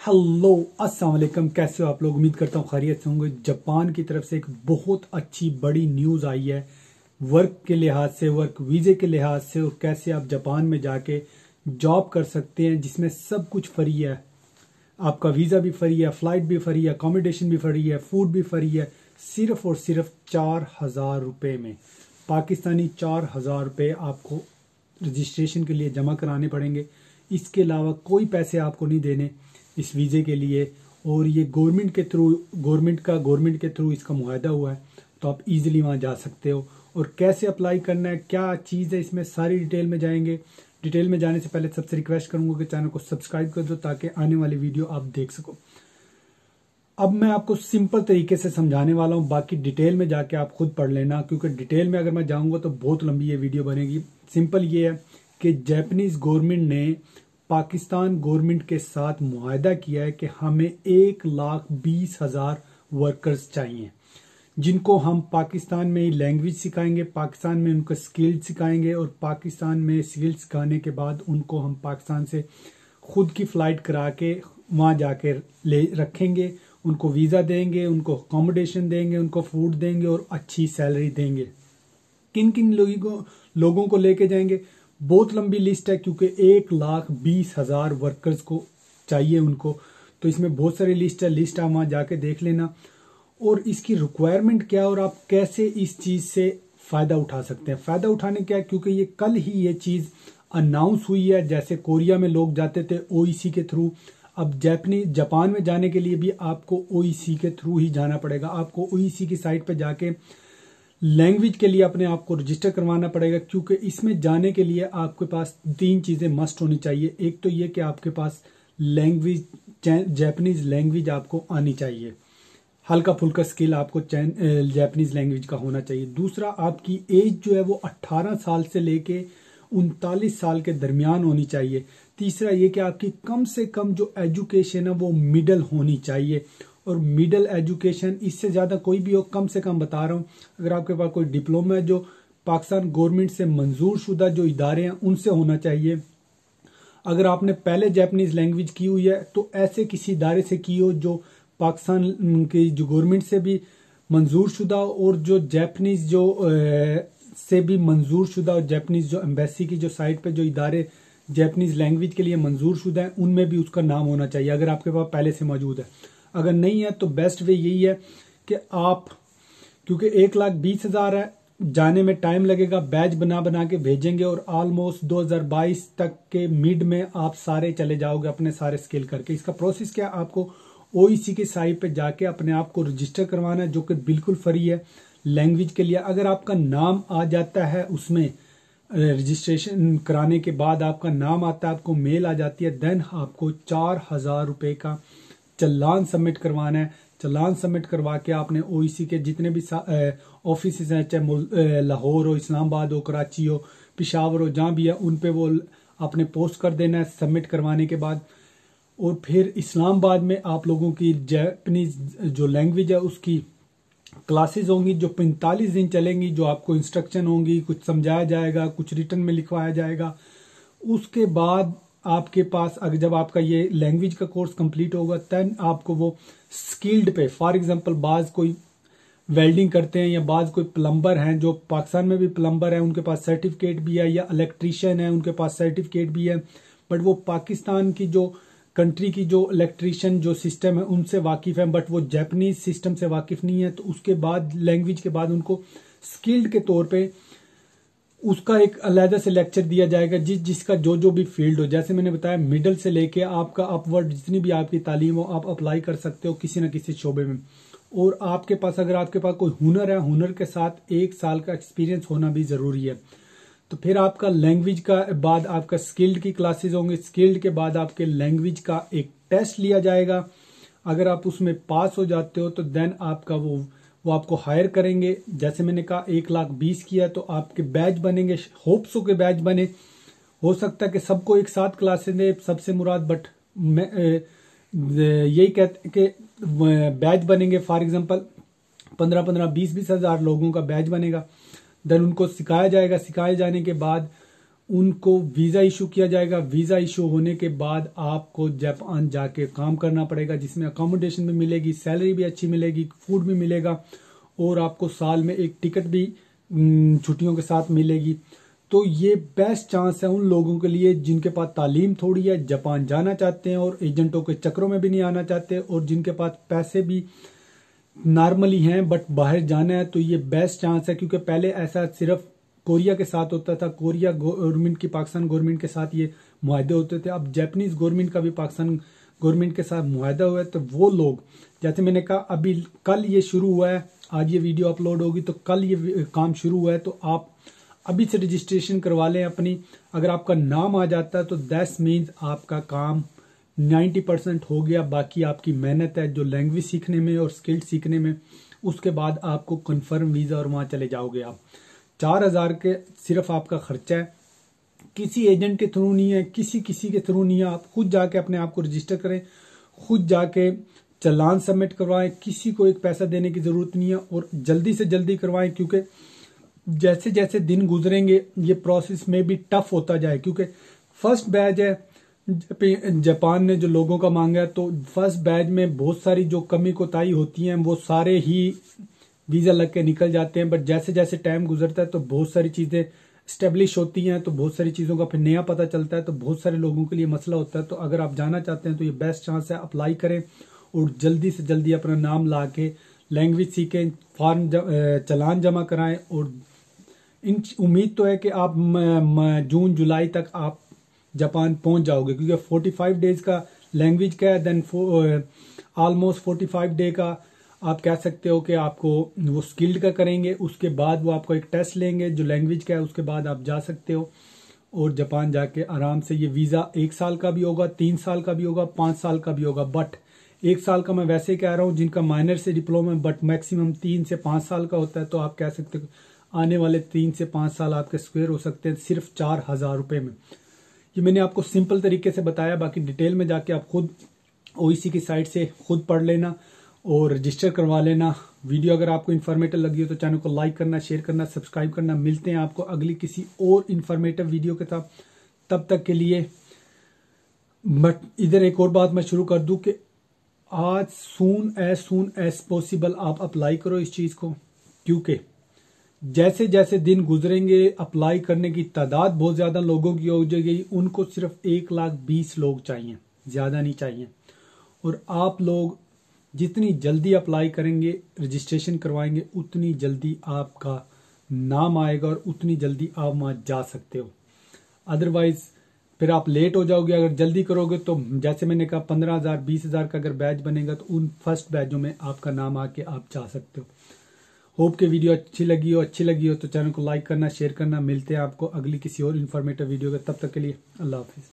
Hello अस्सलाम वालेकुम, कैसे हो आप लोग। उम्मीद करता हूँ खैरियत से होंगे। जापान की तरफ से एक बहुत अच्छी बड़ी न्यूज़ आई है वर्क के लिहाज से, वर्क वीज़े के लिहाज से, और कैसे आप जापान में जाके जॉब कर सकते हैं जिसमें सब कुछ फ्री है। आपका वीज़ा भी फ्री है, फ्लाइट भी फ्री है, अकोमोडेशन भी फ्री है, फूड भी फ्री है, सिर्फ और सिर्फ 4,000 रुपये में। पाकिस्तानी 4,000 रुपये आपको रजिस्ट्रेशन के लिए जमा कराने पड़ेंगे। इसके अलावा कोई पैसे आपको नहीं देने इस वीज़े के लिए। और ये गवर्नमेंट के थ्रू इसका मुआहदा हुआ है, तो आप इजीली वहाँ जा सकते हो। और कैसे अप्लाई करना है, क्या चीज़ है इसमें, सारी डिटेल में जाएंगे। डिटेल में जाने से पहले सबसे रिक्वेस्ट करूंगा कि चैनल को सब्सक्राइब कर दो ताकि आने वाली वीडियो आप देख सको। अब मैं आपको सिंपल तरीके से समझाने वाला हूँ, बाकी डिटेल में जाके आप खुद पढ़ लेना, क्योंकि डिटेल में अगर मैं जाऊंगा तो बहुत लंबी ये वीडियो बनेगी। सिंपल ये है कि जापानीज गवर्नमेंट ने पाकिस्तान गवर्नमेंट के साथ मुआहदा किया है कि हमें 1,20,000 वर्कर्स चाहिए, जिनको हम पाकिस्तान में ही लैंग्वेज सिखाएंगे, पाकिस्तान में उनको स्किल सिखाएंगे, और पाकिस्तान में स्किल सिखाने के बाद उनको हम पाकिस्तान से खुद की फ्लाइट करा के वहाँ जाके ले रखेंगे। उनको वीज़ा देंगे, उनको अकोमोडेशन देंगे, उनको फूड देंगे और अच्छी सैलरी देंगे। किन किन लोगों को लेके जाएंगे, बहुत लंबी लिस्ट है, क्योंकि 1,20,000 वर्कर्स को चाहिए उनको। तो इसमें बहुत सारी लिस्ट आप वहाँ जाके देख लेना। और इसकी रिक्वायरमेंट क्या है और आप कैसे इस चीज़ से फ़ायदा उठा सकते हैं। फ़ायदा उठाने क्या है, क्योंकि ये कल ही ये चीज़ अनाउंस हुई है। जैसे कोरिया में लोग जाते थे ओईसी के थ्रू, अब जापान में जाने के लिए भी आपको ओईसी के थ्रू ही जाना पड़ेगा। आपको ओईसी की साइट पे जाके लैंग्वेज के लिए अपने आप को रजिस्टर करवाना पड़ेगा, क्योंकि इसमें जाने के लिए आपके पास 3 चीज़ें मस्ट होनी चाहिए। एक तो ये कि आपके पास लैंग्वेज, जापानीज लैंग्वेज आपको आनी चाहिए, हल्का फुल्का स्किल आपको जापानीज लैंग्वेज का होना चाहिए। दूसरा, आपकी एज जो है वो 18 साल से लेके 39 साल के दरमियान होनी चाहिए। तीसरा ये कि आपकी कम से कम जो एजुकेशन है वो मिडल होनी चाहिए, और मिडल एजुकेशन इससे ज़्यादा कोई भी हो, कम से कम बता रहा हूँ, अगर आपके पास कोई डिप्लोमा है जो पाकिस्तान गवर्नमेंट से मंजूर शुदा जो इदारे हैं उनसे होना चाहिए। अगर आपने पहले जापानीज लैंग्वेज की हुई है तो ऐसे किसी इदारे से की हो जो पाकिस्तान की जो गवर्नमेंट से भी मंजूर शुदा हो, और जो जापानीज जो से भी मंजूर शुदा और जापानीज जो एम्बेसी की जो साइट पे जो इदारे जापानीज लैंग्वेज के लिए मंजूर शुदा है उनमें भी उसका नाम होना चाहिए, अगर आपके पास पहले से मौजूद है। अगर नहीं है तो बेस्ट वे यही है कि आप, क्योंकि 1,20,000 है, जाने में टाइम लगेगा, बैच बना बना के भेजेंगे, और ऑलमोस्ट 2022 तक के मिड में आप सारे चले जाओगे अपने सारे स्किल करके। इसका प्रोसेस क्या, आपको ओईसी की साइट पे जाके अपने आप को रजिस्टर करवाना है, जो कि बिल्कुल फ्री है लैंग्वेज के लिए। अगर आपका नाम आ जाता है उसमें, रजिस्ट्रेशन कराने के बाद आपका नाम आता है, आपको मेल आ जाती है, देन आपको 4,000 रुपये का चालान सबमिट करवाना है। चालान सबमिट करवा के आपने ओईसी के जितने भी ऑफिस हैं, चाहे लाहौर हो, इस्लामाबाद हो, कराची हो, पेशावर हो, जहाँ भी है, उन पे वो आपने पोस्ट कर देना है सबमिट करवाने के बाद। और फिर इस्लामाबाद में आप लोगों की जापानीज जो लैंग्वेज है उसकी क्लासेस होंगी जो 45 दिन चलेंगी, जो आपको इंस्ट्रक्शन होंगी, कुछ समझाया जाएगा, कुछ रिटर्न में लिखवाया जाएगा। उसके बाद आपके पास अगर जब आपका ये लैंग्वेज का कोर्स कंप्लीट होगा, तब आपको वो स्किल्ड पे, फॉर एग्जांपल बाज कोई वेल्डिंग करते हैं या बाज कोई प्लम्बर हैं, जो पाकिस्तान में भी प्लम्बर हैं, उनके पास सर्टिफिकेट भी है, या इलेक्ट्रीशियन है उनके पास सर्टिफिकेट भी है, बट वो पाकिस्तान की जो कंट्री की जो इलेक्ट्रीशियन जो सिस्टम है उनसे वाकिफ है, बट वो जापानीज सिस्टम से वाकिफ नहीं है। तो उसके बाद लैंग्वेज के बाद उनको स्किल्ड के तौर पे उसका एक अलहदा से लेक्चर दिया जाएगा, जिसका जो भी फील्ड हो। जैसे मैंने बताया, मिडल से लेके आपका अपवर्ड जितनी भी आपकी तालीम हो आप अप्लाई कर सकते हो किसी न किसी शोबे में। और आपके पास अगर आपके पास कोई हुनर है, हुनर के साथ 1 साल का एक्सपीरियंस होना भी ज़रूरी है। तो फिर आपका लैंग्वेज का बाद आपका स्किल्ड की क्लासेस होंगे, स्किल्ड के बाद आपके लैंग्वेज का एक टेस्ट लिया जाएगा। अगर आप उसमें पास हो जाते हो तो देन आपका वो आपको हायर करेंगे। जैसे मैंने कहा 1,20,000 किया तो आपके बैच बनेंगे, होप्सो के बैच बने। हो सकता है कि सबको एक साथ क्लासेस दे, सबसे मुराद, बट मैं यही कहते कि बैच बनेंगे। फॉर एग्जांपल 15-20 हज़ार लोगों का बैच बनेगा। देन उनको सिखाया जाएगा। सिखाए जाने के बाद उनको वीज़ा इशू किया जाएगा। वीज़ा इशू होने के बाद आपको जापान जाके काम करना पड़ेगा, जिसमें अकोमोडेशन भी मिलेगी, सैलरी भी अच्छी मिलेगी, फूड भी मिलेगा और आपको साल में एक टिकट भी छुट्टियों के साथ मिलेगी। तो ये बेस्ट चांस है उन लोगों के लिए जिनके पास तालीम थोड़ी है, जापान जाना चाहते हैं और एजेंटों के चक्करों में भी नहीं आना चाहते, और जिनके पास पैसे भी नॉर्मली हैं बट बाहर जाना है। तो ये बेस्ट चांस है, क्योंकि पहले ऐसा सिर्फ कोरिया के साथ होता था, कोरिया गवर्नमेंट की पाकिस्तान गवर्नमेंट के साथ ये मुआहदे होते थे। अब जापानीज गवर्नमेंट का भी पाकिस्तान गवर्नमेंट के साथ मुआहदा हुआ है। तो वो लोग, जैसे मैंने कहा, अभी कल ये शुरू हुआ है, आज ये वीडियो अपलोड होगी तो कल ये काम शुरू हुआ है। तो आप अभी से रजिस्ट्रेशन करवा लें अपनी। अगर आपका नाम आ जाता है तो दैट्स मीन्स आपका काम 90% हो गया। बाकी आपकी मेहनत है जो लैंग्वेज सीखने में और स्किल्ड सीखने में, उसके बाद आपको कंफर्म वीज़ा और वहाँ चले जाओगे आप। 4000 के सिर्फ आपका खर्चा है, किसी एजेंट के थ्रू नहीं है, किसी के थ्रू नहीं है। आप खुद जाके अपने आप को रजिस्टर करें, खुद जाके चालान सबमिट करवाएं, किसी को एक पैसा देने की जरूरत नहीं है, और जल्दी से जल्दी करवाएं, क्योंकि जैसे जैसे दिन गुजरेंगे ये प्रोसेस में भी टफ होता जाए। क्योंकि फर्स्ट बैच है जापान ने जो लोगों का मांगा है, तो फर्स्ट बैच में बहुत सारी जो कमी कोताही होती हैं वो सारे ही वीज़ा लग के निकल जाते हैं। बट जैसे जैसे टाइम गुजरता है तो बहुत सारी चीज़ें स्टेब्लिश होती हैं, तो बहुत सारी चीज़ों का फिर नया पता चलता है, तो बहुत सारे लोगों के लिए मसला होता है। तो अगर आप जाना चाहते हैं तो ये बेस्ट चांस है, अप्लाई करें और जल्दी से जल्दी अपना नाम ला के लैंग्वेज सीखें, फॉर्म चालान जमा कराएं। और उम्मीद तो है कि आप जून जुलाई तक आप जापान पहुंच जाओगे, क्योंकि 45 डेज का लैंग्वेज का है, देन ऑलमोस्ट 45 डे का आप कह सकते हो कि आपको वो स्किल्ड का करेंगे। उसके बाद वो आपको एक टेस्ट लेंगे जो लैंग्वेज का है, उसके बाद आप जा सकते हो और जापान जाके आराम से। ये वीज़ा 1 साल का भी होगा, 3 साल का भी होगा, 5 साल का भी होगा। बट 1 साल का मैं वैसे ही कह रहा हूँ जिनका माइनर से डिप्लोमा, बट मैक्सिमम 3 से 5 साल का होता है। तो आप कह सकते हो आने वाले 3 से 5 साल आपके स्क्वायर हो सकते हैं सिर्फ 4000 रुपये में। ये मैंने आपको सिंपल तरीके से बताया, बाकी डिटेल में जाके आप खुद ओईसी की साइट से खुद पढ़ लेना और रजिस्टर करवा लेना। वीडियो अगर आपको इन्फॉर्मेटिव लगी हो तो चैनल को लाइक करना, शेयर करना, सब्सक्राइब करना। मिलते हैं आपको अगली किसी और इन्फॉर्मेटिव वीडियो के साथ, तब तक के लिए। बट इधर एक और बात मैं शुरू कर दूं कि आज सून एज पॉसिबल आप अप्लाई करो इस चीज़ को, क्योंकि जैसे जैसे दिन गुजरेंगे अप्लाई करने की तादाद बहुत ज़्यादा लोगों की हो जाएगी। उनको सिर्फ 1,20,000 लोग चाहिए, ज़्यादा नहीं चाहिए। और आप लोग जितनी जल्दी अप्लाई करेंगे, रजिस्ट्रेशन करवाएंगे, उतनी जल्दी आपका नाम आएगा और उतनी जल्दी आप वहाँ जा सकते हो। अदरवाइज फिर आप लेट हो जाओगे। अगर जल्दी करोगे तो जैसे मैंने कहा 15,000 20,000 का अगर बैच बनेगा तो उन फर्स्ट बैचों में आपका नाम आके आप जा सकते हो। होप के वीडियो अच्छी लगी हो तो चैनल को लाइक करना, शेयर करना। मिलते हैं आपको अगली किसी और इन्फॉर्मेटिव वीडियो के, तब तक के लिए अल्लाह हाफिज़।